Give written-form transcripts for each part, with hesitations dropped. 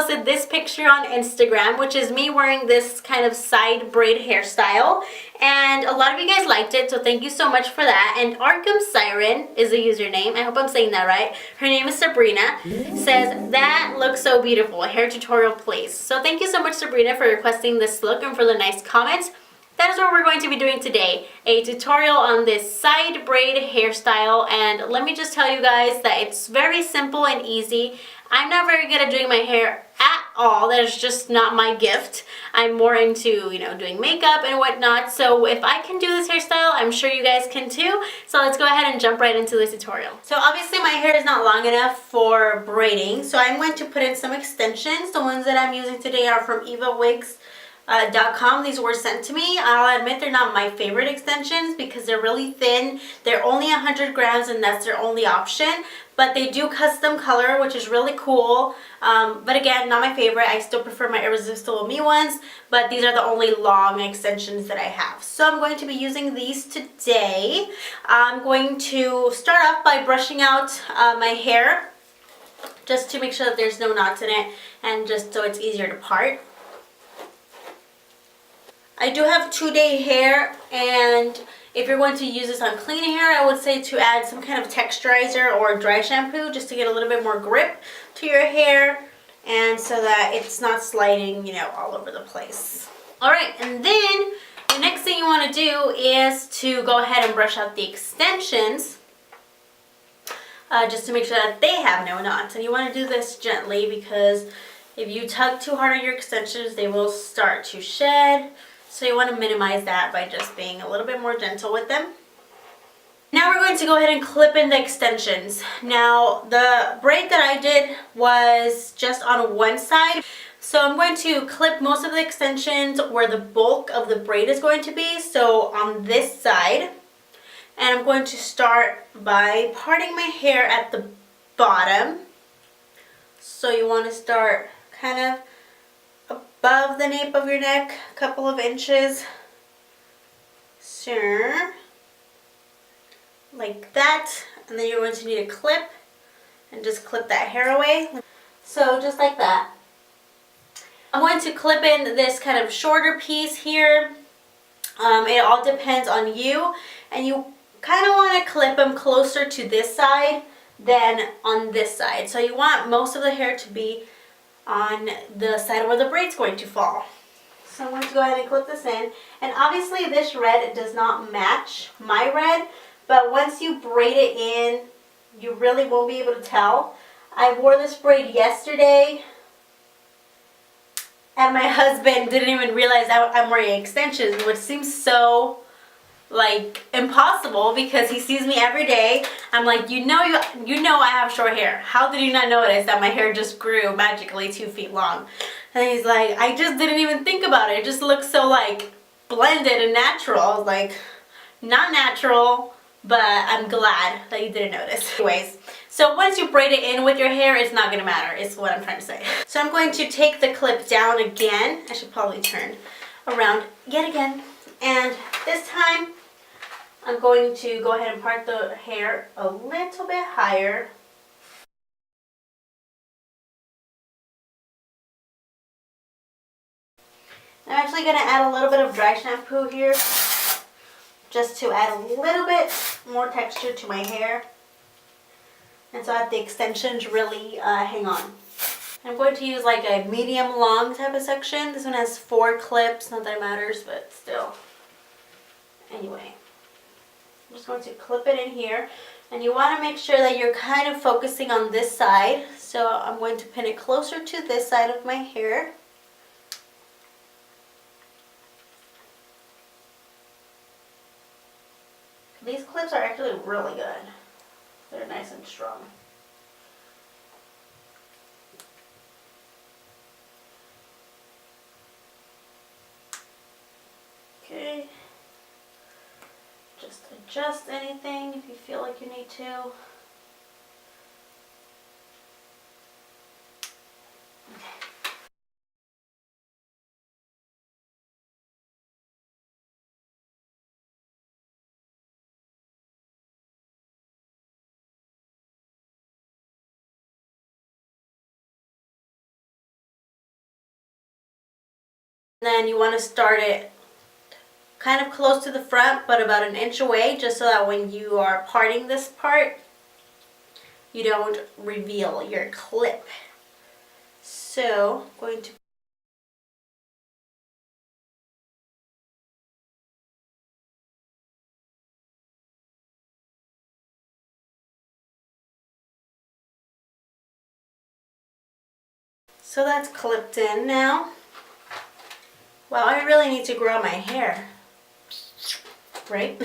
posted this picture on Instagram, which is me wearing this kind of side braid hairstyle, and a lot of you guys liked it, so thank you so much for that. And Arkham Siren is the username. I hope I'm saying that right. Her name is Sabrina. Says, that looks so beautiful. A hair tutorial, please. So thank you so much, Sabrina, for requesting this look and for the nice comments. That is what we're going to be doing today, a tutorial on this side braid hairstyle. And let me just tell you guys that it's very simple and easy. I'm not very good at doing my hair at all. That is just not my gift. I'm more into, doing makeup and whatnot. So if I can do this hairstyle, I'm sure you guys can too. So let's go ahead and jump right into the tutorial. So obviously my hair is not long enough for braiding, so I'm going to put in some extensions. The ones that I'm using today are from Evawigs. .com. These were sent to me. I'll admit they're not my favorite extensions because they're really thin. They're only 100 grams and that's their only option, but they do custom color, which is really cool. But again, not my favorite. I still prefer my Irresistible Me ones, but these are the only long extensions that I have. So I'm going to be using these today. I'm going to start off by brushing out my hair just to make sure that there's no knots in it and just so it's easier to part. I do have 2-day hair, and if you're going to use this on clean hair, I would say to add some kind of texturizer or dry shampoo just to get a little bit more grip to your hair and so that it's not sliding, all over the place. Alright, and then the next thing you want to do is to go ahead and brush out the extensions just to make sure that they have no knots. And you want to do this gently because if you tug too hard on your extensions, they will start to shed. So you want to minimize that by just being a little bit more gentle with them. Now we're going to go ahead and clip in the extensions. Now the braid that I did was just on one side. So I'm going to clip most of the extensions where the bulk of the braid is going to be. So on this side. And I'm going to start by parting my hair at the bottom. So you want to start kind of above the nape of your neck, a couple of inches, sure, like that, and then you're going to need a clip and just clip that hair away. So just like that. I'm going to clip in this kind of shorter piece here. It all depends on you, and you kind of want to clip them closer to this side than on this side. So you want most of the hair to be on the side where the braid's going to fall. So I'm going to go ahead and clip this in. And obviously this red does not match my red, but once you braid it in, you really won't be able to tell. I wore this braid yesterday and my husband didn't even realize I'm wearing extensions, which seems so impossible because he sees me every day. I'm like, you know I have short hair. How did you not notice that my hair just grew magically 2 feet long? And he's like, I just didn't even think about it. It just looks so blended and natural. I was like, not natural, but I'm glad that you didn't notice. Anyways, so once you braid it in with your hair, it's not gonna matter, is what I'm trying to say. So I'm going to take the clip down again. I should probably turn around yet again. And this time, I'm going to go ahead and part the hair a little bit higher. I'm actually going to add a little bit of dry shampoo here just to add a little bit more texture to my hair and so that the extensions really hang on. I'm going to use a medium long type of section. This one has 4 clips, not that it matters, but still. Anyway. I'm just going to clip it in here, and you want to make sure that you're kind of focusing on this side. So I'm going to pin it closer to this side of my hair. These clips are actually really good. They're nice and strong. Okay. Just adjust anything if you feel like you need to. Then you want to start it kind of close to the front, but about an inch away, just so that when you are parting this part, you don't reveal your clip. So I'm going to so that's clipped in now. Wow, I really need to grow my hair, right?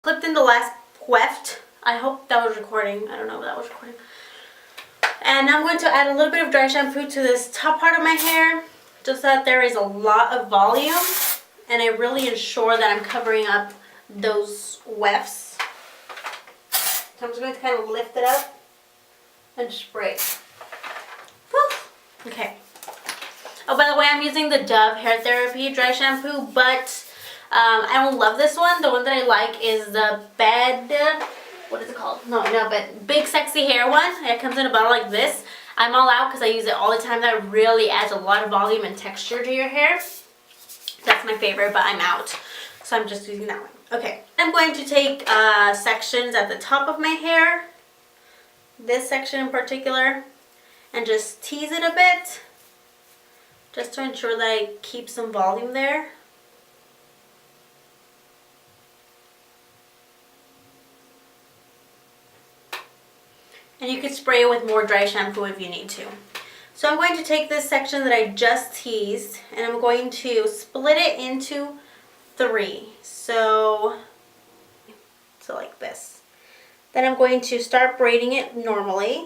Clipped in the last weft. I hope that was recording. I don't know if that was recording. And I'm going to add a little bit of dry shampoo to this top part of my hair, just so that there is a lot of volume, and I really ensure that I'm covering up those wefts. So I'm just going to kind of lift it up and spray. Woo! Okay. Oh, by the way, I'm using the Dove Hair Therapy Dry Shampoo, but I don't love this one. The one that I like is the what is it called? No, but Big Sexy Hair one. It comes in a bottle like this. I'm all out because I use it all the time. That really adds a lot of volume and texture to your hair. That's my favorite, but I'm out. So I'm just using that one. Okay. I'm going to take sections at the top of my hair, this section in particular, and just tease it a bit, just to ensure that I keep some volume there. And you could spray it with more dry shampoo if you need to. So I'm going to take this section that I just teased, and I'm going to split it into 3. So like this. Then I'm going to start braiding it normally.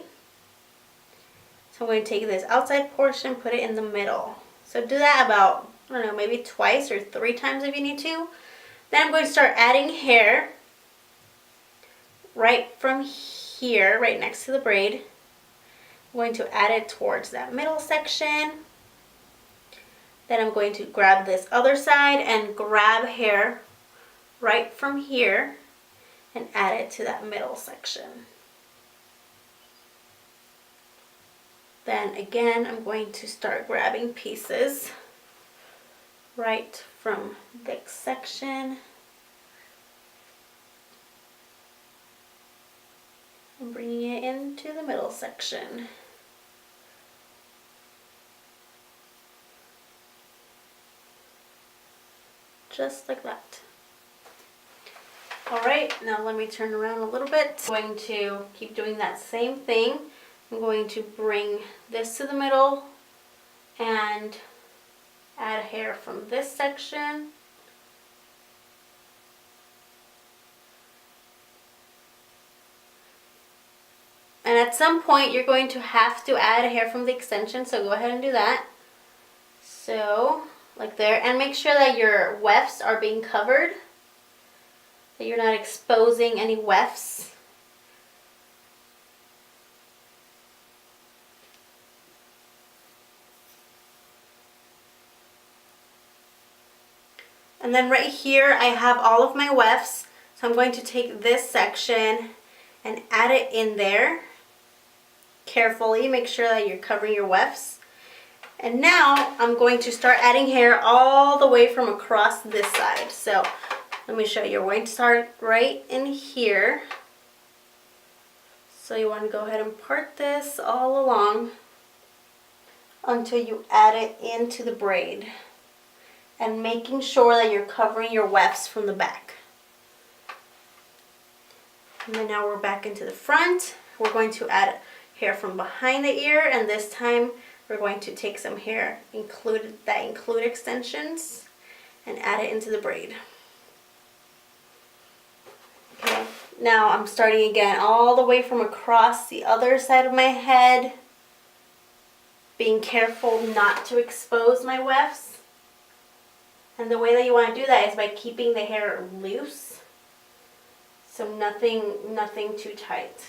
So I'm going to take this outside portion, put it in the middle. So do that about, I don't know, maybe twice or 3 times if you need to. Then I'm going to start adding hair right from here, right next to the braid. I'm going to add it towards that middle section. Then I'm going to grab this other side and grab hair right from here and add it to that middle section. Then again, I'm going to start grabbing pieces right from this section and bringing it into the middle section. Just like that. Alright, now let me turn around a little bit. I'm going to keep doing that same thing. I'm going to bring this to the middle and add hair from this section. And at some point you're going to have to add hair from the extension, so go ahead and do that. So, like there. And make sure that your wefts are being covered, that you're not exposing any wefts. And then right here I have all of my wefts, so I'm going to take this section and add it in there carefully. Make sure that you're covering your wefts. And now I'm going to start adding hair all the way from across this side. So let me show you. We're going to start right in here. So you want to go ahead and part this all along until you add it into the braid. And making sure that you're covering your wefts from the back. And then now we're back into the front. We're going to add hair from behind the ear, and this time we're going to take some hair that include extensions and add it into the braid. Okay, now I'm starting again all the way from across the other side of my head, being careful not to expose my wefts. And the way that you want to do that is by keeping the hair loose, so nothing too tight.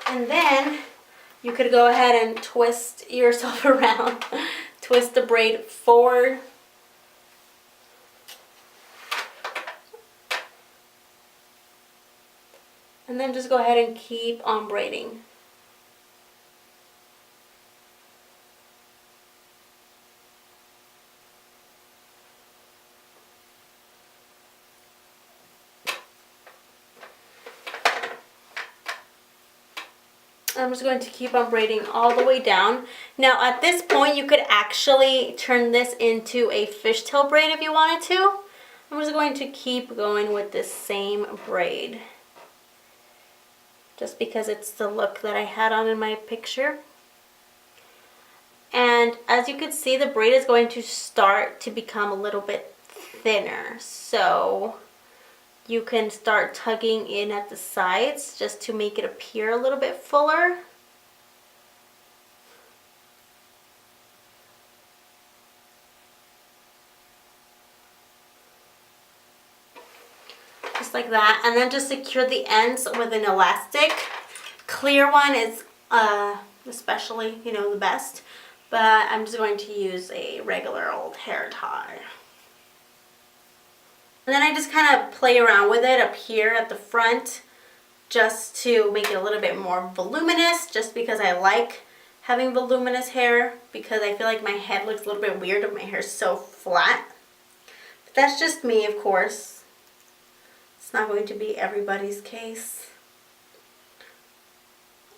And then you could go ahead and twist yourself around. Twist the braid forward. And then just go ahead and keep on braiding. I'm just going to keep on braiding all the way down. Now at this point you could actually turn this into a fishtail braid if you wanted to. I'm just going to keep going with this same braid, just because it's the look that I had on in my picture. And as you can see, the braid is going to start to become a little bit thinner. So you can start tugging in at the sides just to make it appear a little bit fuller. Just like that, and then just secure the ends with an elastic. Clear one is especially, you know, the best, but I'm just going to use a regular old hair tie. And then I just kind of play around with it up here at the front just to make it a little bit more voluminous, just because I like having voluminous hair, because I feel like my head looks a little bit weird if my hair is so flat. But that's just me, of course. It's not going to be everybody's case.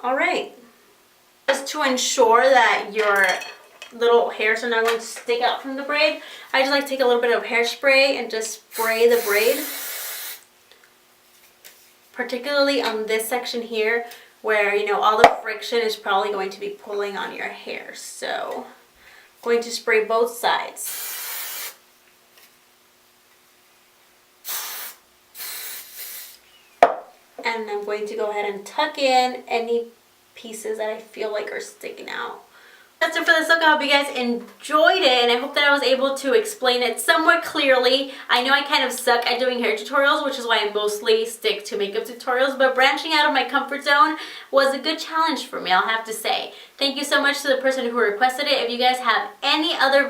Alright. Just to ensure that your little hairs are not going to stick out from the braid, I just like to take a little bit of hairspray and just spray the braid. Particularly on this section here where, you know, all the friction is probably going to be pulling on your hair. So I'm going to spray both sides. And I'm going to go ahead and tuck in any pieces that I feel like are sticking out. That's it for this look. I hope you guys enjoyed it, and I hope that I was able to explain it somewhat clearly. I know I kind of suck at doing hair tutorials, which is why I mostly stick to makeup tutorials, but branching out of my comfort zone was a good challenge for me, I'll have to say. Thank you so much to the person who requested it. If you guys have any other